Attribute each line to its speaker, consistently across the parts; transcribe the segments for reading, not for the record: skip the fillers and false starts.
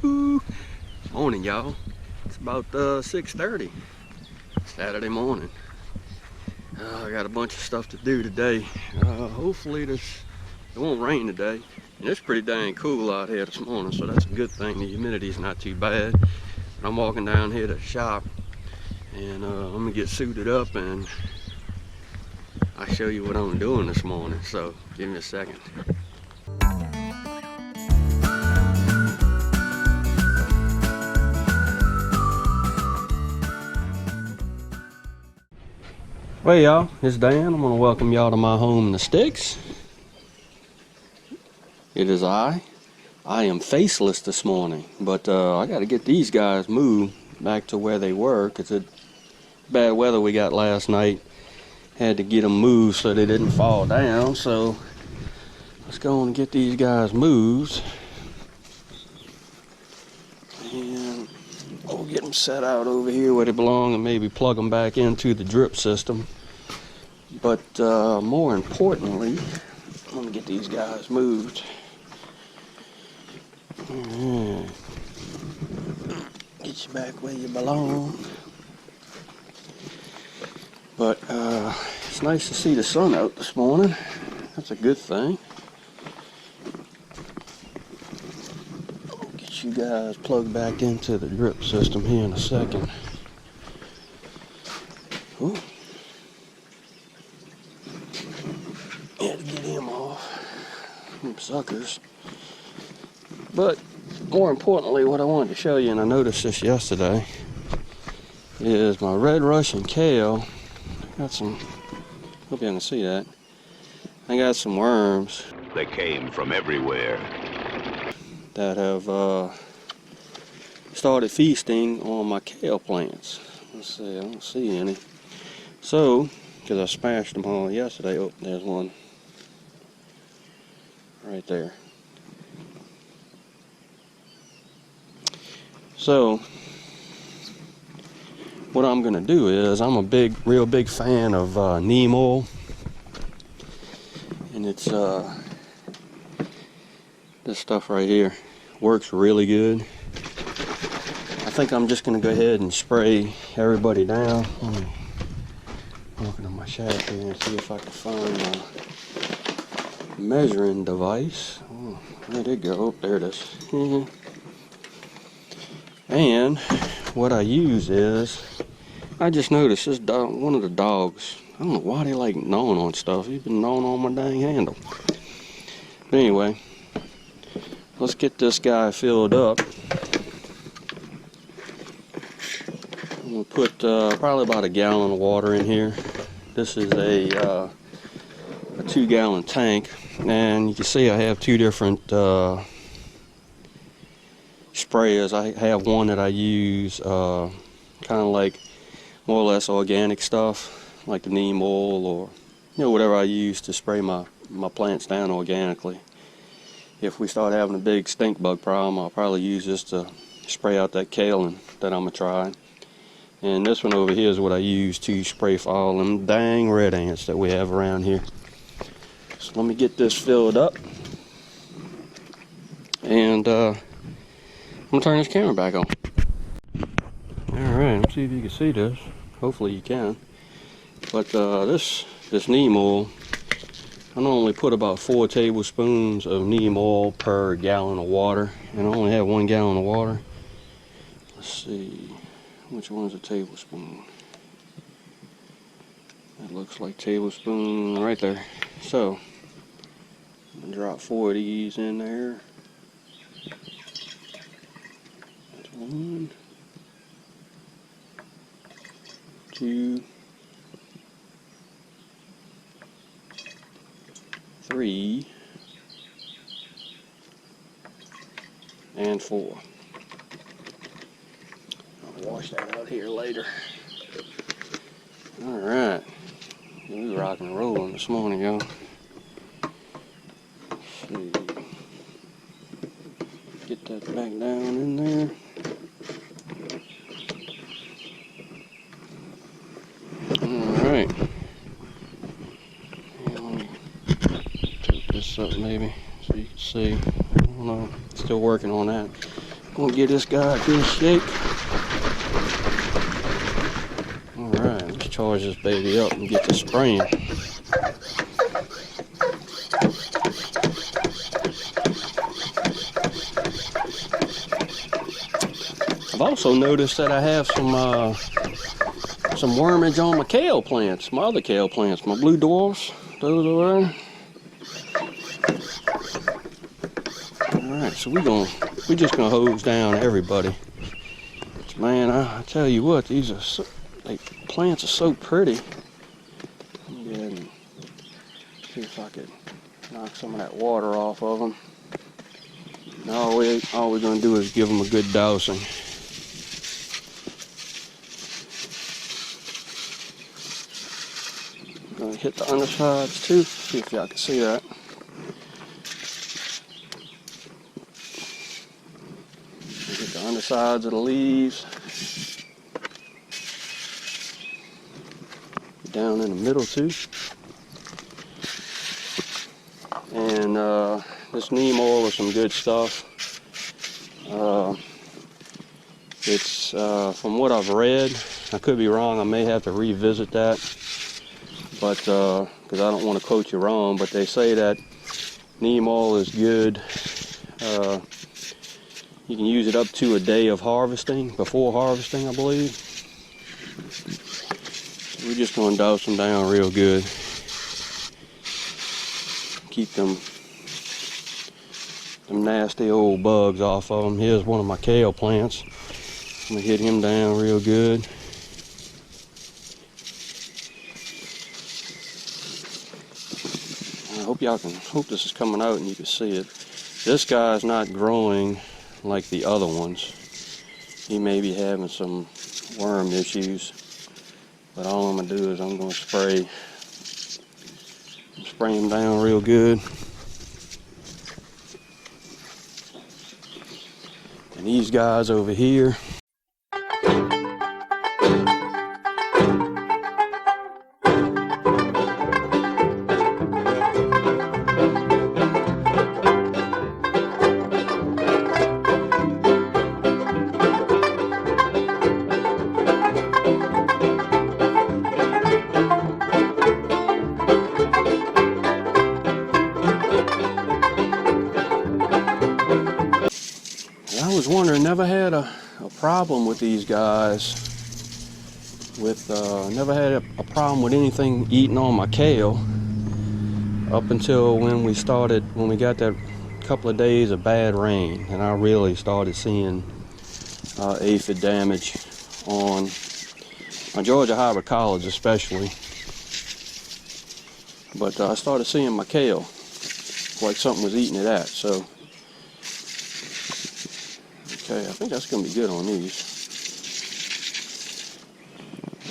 Speaker 1: Morning, y'all. It's about 6:30 Saturday morning. I got a bunch of stuff to do today. Hopefully it won't rain today. And it's pretty dang cool out here this morning, so that's a good thing. The humidity's not too bad. But I'm walking down here to the shop, and I'm gonna get suited up and I'll show you what I'm doing this morning. So give me a second. Well, y'all, it's Dan. I'm gonna welcome y'all to my home in the sticks. It is I am faceless this morning, but I gotta get these guys moved back to where they were, because the bad weather we got last night had to get them moved so they didn't fall down. So let's go on and get these guys moved, and we'll get them set out over here where they belong and maybe plug them back into the drip system. But more importantly, I'm gonna get these guys moved. Alright. Get you back where you belong. But it's nice to see the sun out this morning. That's a good thing. I'll get you guys plugged back into the drip system here in a second. Ooh. Had to get him off. Them suckers. But more importantly, what I wanted to show you, and I noticed this yesterday, is my red Russian kale. Got some, hope you can see that. I got some worms.
Speaker 2: They came from everywhere.
Speaker 1: That have started feasting on my kale plants. Let's see, I don't see any. So, because I smashed them all yesterday. Oh, there's one right there. So what I'm gonna do is, I'm a real big fan of neem oil, and it's this stuff right here works really good. I think I'm just gonna go ahead and spray everybody down. Looking at my shaft here and see if I can find my measuring device. Oh, where'd it go? Oh, there it is. And what I use is, I just noticed this dog, one of the dogs, I don't know why they like gnawing on stuff. He's been gnawing on my dang handle. But anyway, let's get this guy filled up. I'm gonna put probably about a gallon of water in here. This is a 2-gallon tank, and you can see I have two different sprayers. I have one that I use kind of like more or less organic stuff, like the neem oil, or whatever I use to spray my plants down organically. If we start having a big stink bug problem, I'll probably use this to spray out that kale that I'm gonna try. And this one over here is what I use to spray for all them dang red ants that we have around here. So let me get this filled up, and I'm gonna turn this camera back on. Alright, let's see if you can see this. Hopefully you can. But this neem oil, I normally put about 4 tablespoons of neem oil per gallon of water, and I only have 1 gallon of water. Let's see, which one's a tablespoon? It looks like tablespoon right there. So I'm gonna drop 4 of these in there. 1, 2, 3, and 4. I'll wash that out here later. Alright, we rocking and rolling this morning, y'all. Let's see. Get that back down in there. Alright. Let me take this up maybe so you can see. I don't know, still working on that. Gonna get this guy a good shake. Alright, let's charge this baby up and get to spraying. I've also noticed that I have some wormage on my kale plants, my other kale plants, my blue dwarfs, those over there. Alright, so we're just gonna hose down everybody. Man, I tell you what, these are plants are so pretty. Let me go ahead and see if I could knock some of that water off of them. And all we're gonna do is give them a good dousing. I'm gonna hit the undersides too, see if y'all can see that. Hit the undersides of the leaves. Down in the middle too. And this neem oil is some good stuff. It's from what I've read, I could be wrong, I may have to revisit that, but because I don't want to quote you wrong, but they say that neem oil is good. You can use it up to a day of harvesting, before harvesting, I believe. We're just going to douse them down real good. Keep them nasty old bugs off of them. Here's one of my kale plants. I'm going to hit him down real good. I hope this is coming out and you can see it. This guy's not growing like the other ones. He may be having some worm issues. But all I'm going to do is I'm going to spray him down real good. And these guys over here, I was wondering, never had a problem with these guys. Never had a problem with anything eating on my kale up until when we got that couple of days of bad rain, and I really started seeing aphid damage on my Georgia hybrid collards especially. But I started seeing my kale like something was eating it at. So okay, I think that's going to be good on these.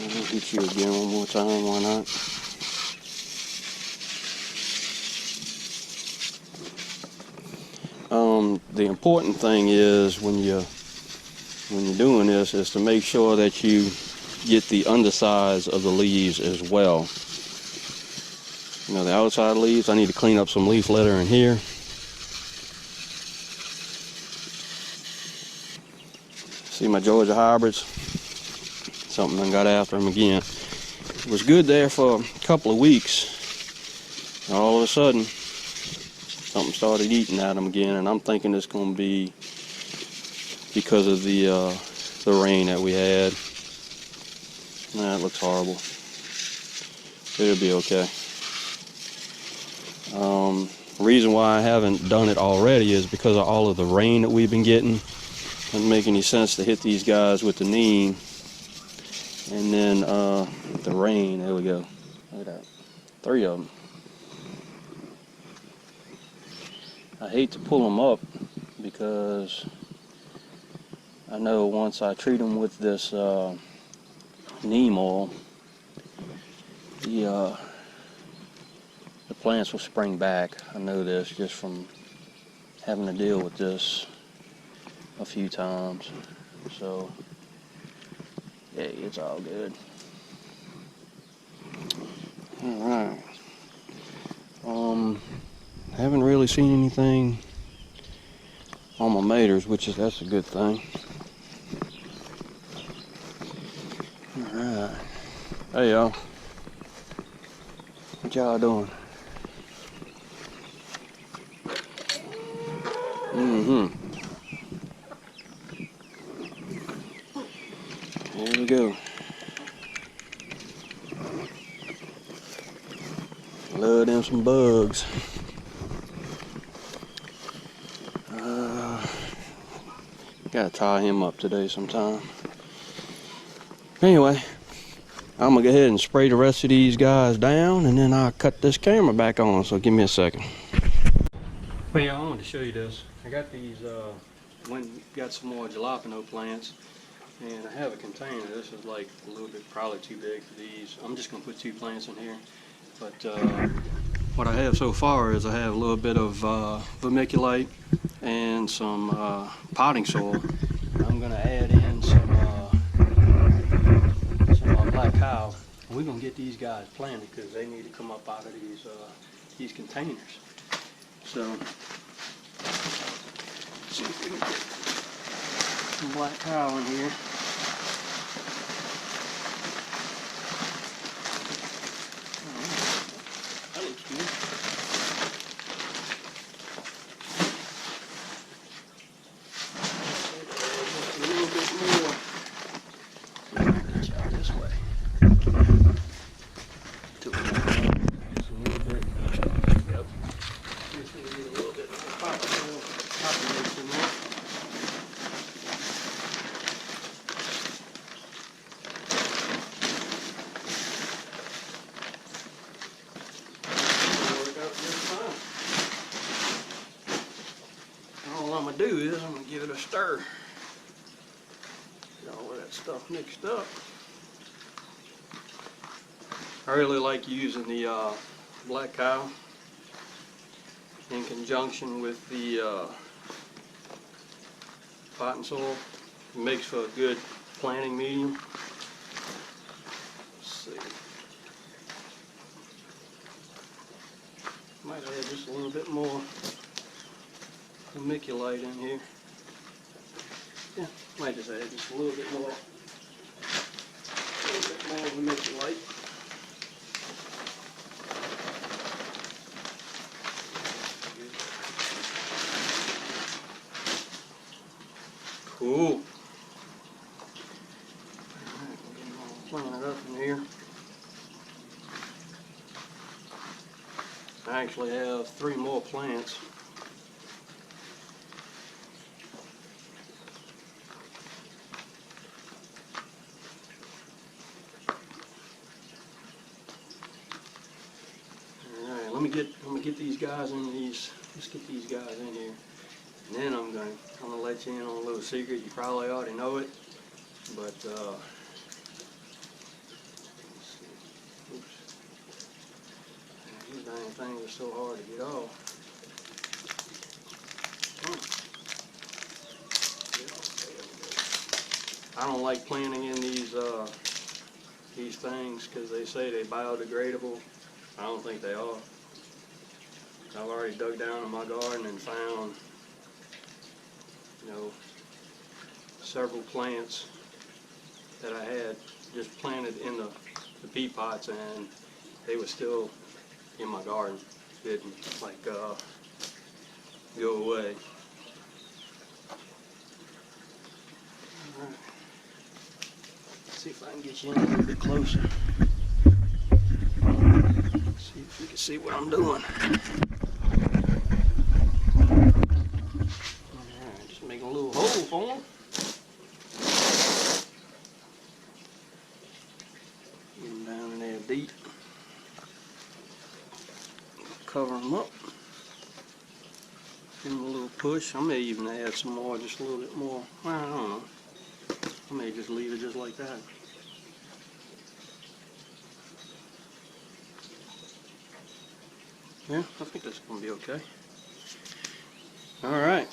Speaker 1: I'll hit you again one more time, why not? The important thing is when you're doing this is to make sure that you get the undersides of the leaves as well. You know, the outside leaves, I need to clean up some leaf litter in here. See my Georgia hybrids? Something done got after them again. It was good there for a couple of weeks. And all of a sudden, something started eating at them again, and I'm thinking it's going to be because of the rain that we had. Nah, it looks horrible. It'll be okay. The reason why I haven't done it already is because of all of the rain that we've been getting. It doesn't make any sense to hit these guys with the neem and then the rain. There we go. Look at that. 3 of them. I hate to pull them up because I know once I treat them with this neem oil, the plants will spring back. I know this just from having to deal with this a few times. So, yeah, it's all good. Alright. Haven't really seen anything on my maters, that's a good thing. Alright. Hey y'all. What y'all doing? Here we go. Love them some bugs. Gotta tie him up today sometime. Anyway, I'm gonna go ahead and spray the rest of these guys down, and then I'll cut this camera back on, so give me a second. Well, yeah, I wanted to show you this. I got these, got some more jalapeno plants, and I have a container. This is like a little bit, probably too big for these. I'm just gonna put 2 plants in here. But what I have so far is I have a little bit of vermiculite and some potting soil. I'm gonna add in some black cow. And we're gonna get these guys planted because they need to come up out of these containers. So, let's see if we can get some black cow in here. That looks good. Just a little bit more. Get y'all this way. Just a little bit. Yep. Just need to get a little bit more poppy mix in there. All I'm going to do is I'm going to give it a stir. Get all of that stuff mixed up. I really like using the black cow in conjunction with the potting soil. It makes for a good planting medium. Let's see. Might add just a little bit more vermiculite in here. Yeah, might just add just a little bit more vermiculite. Cool. Alright, we'll get them all planted up in here. I actually have 3 more plants. Alright, let me get these guys in these. Let's get these guys in here. And then I'm gonna let you in on a little secret. You probably already know it, but let's see. Oops. These dang things are so hard to get off. I don't like planting in these things because they say they're biodegradable. I don't think they are. I've already dug down in my garden and found, several plants that I had just planted in the pea pots, and they were still in my garden. Didn't go away. Alright. Let's see if I can get you in a little bit closer. See if you can see what I'm doing. Alright, just making a little hole for them. Get them down in there deep. Cover them up. Give them a little push. I may even add some more, just a little bit more. Well, I don't know. I may just leave it just like that. Yeah, I think that's going to be okay. Alright.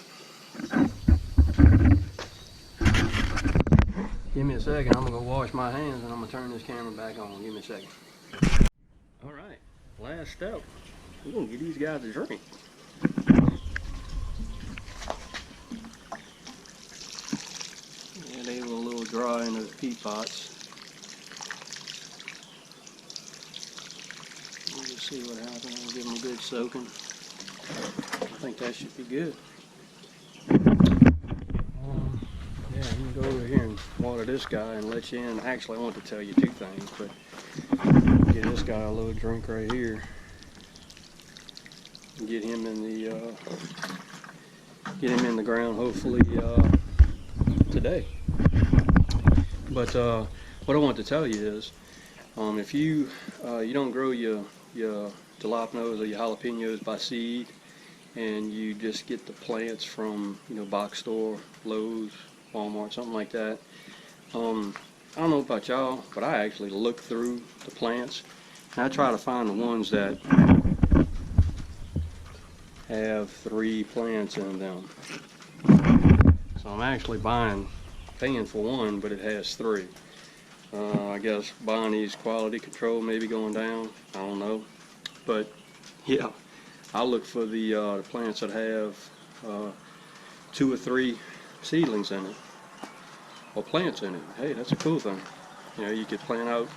Speaker 1: Give me a second. I'm going to go wash my hands and I'm going to turn this camera back on. Give me a second. Alright, last step. We're going to give these guys a drink. they were a little dry in those pea pots. We'll just see what happens. We'll give them a good soaking. I think that should be good. Yeah, I'm gonna go over here and water this guy and let you in. Actually, I want to tell you two things, but get this guy a little drink right here. Get him in the ground hopefully today. But what I want to tell you is, if you don't grow your jalapenos or your jalapenos by seed, and you just get the plants from box store, Lowe's, Walmart, something like that. I don't know about y'all, but I actually look through the plants and I try to find the ones that have 3 plants in them. So I'm actually paying for one, but it has 3. I guess Bonnie's quality control may be going down. I don't know, but yeah, I look for the plants that have 2 or 3 seedlings in it, or plants in it. Hey, that's a cool thing. You could plant out.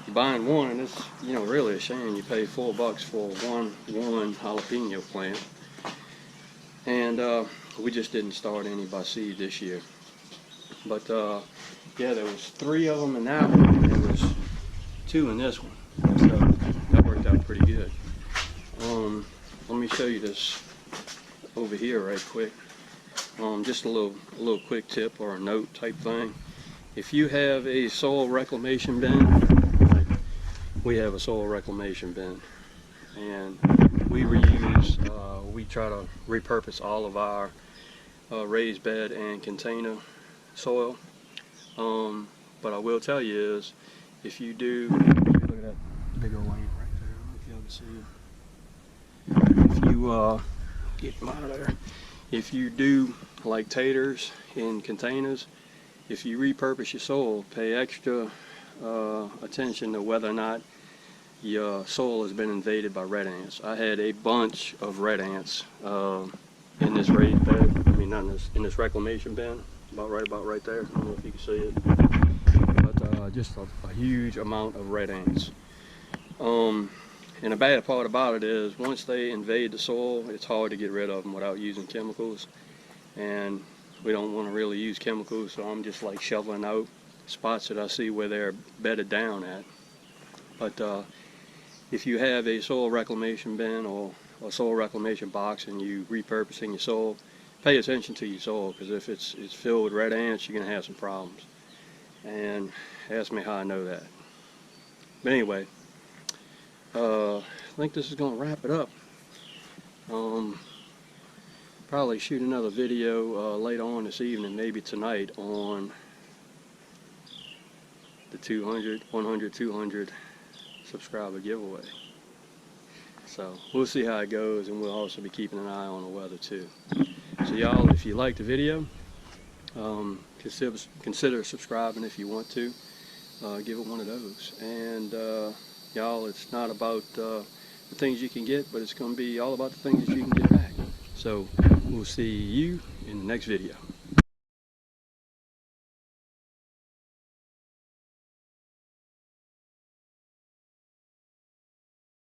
Speaker 1: You're buying one, and it's really a shame you pay $4 for one jalapeno plant. And we just didn't start any by seed this year. But yeah, there was 3 of them in that one, and there was 2 in this one. So that worked out pretty good. Let me show you this over here right quick. Just a little quick tip or a note type thing. If you have a soil reclamation bin, like we have a soil reclamation bin, and we try to repurpose all of our raised bed and container soil. But I will tell you is, if you do, look at that big old lamp right there. I don't know if y'all can see it. If you get them out of there. If you do like taters in containers, if you repurpose your soil, pay extra attention to whether or not your soil has been invaded by red ants. I had a bunch of red ants in this raised bed. I mean, not in this reclamation bin. About right there. I don't know if you can see it, but just a huge amount of red ants. And the bad part about it is, once they invade the soil, it's hard to get rid of them without using chemicals. And we don't want to really use chemicals, so I'm just like shoveling out spots that I see where they're bedded down at. But if you have a soil reclamation bin or a soil reclamation box and you repurposing your soil, pay attention to your soil, because if it's filled with red ants, you're going to have some problems. And ask me how I know that. But anyway, I think this is going to wrap it up. Probably shoot another video later on this evening, maybe tonight, on the 200 subscriber giveaway. So we'll see how it goes, and we'll also be keeping an eye on the weather too. So y'all, if you liked the video, consider subscribing if you want to. Give it one of those. And y'all, it's not about the things you can get, but it's going to be all about the things that you can get back. So we'll see you in the next video.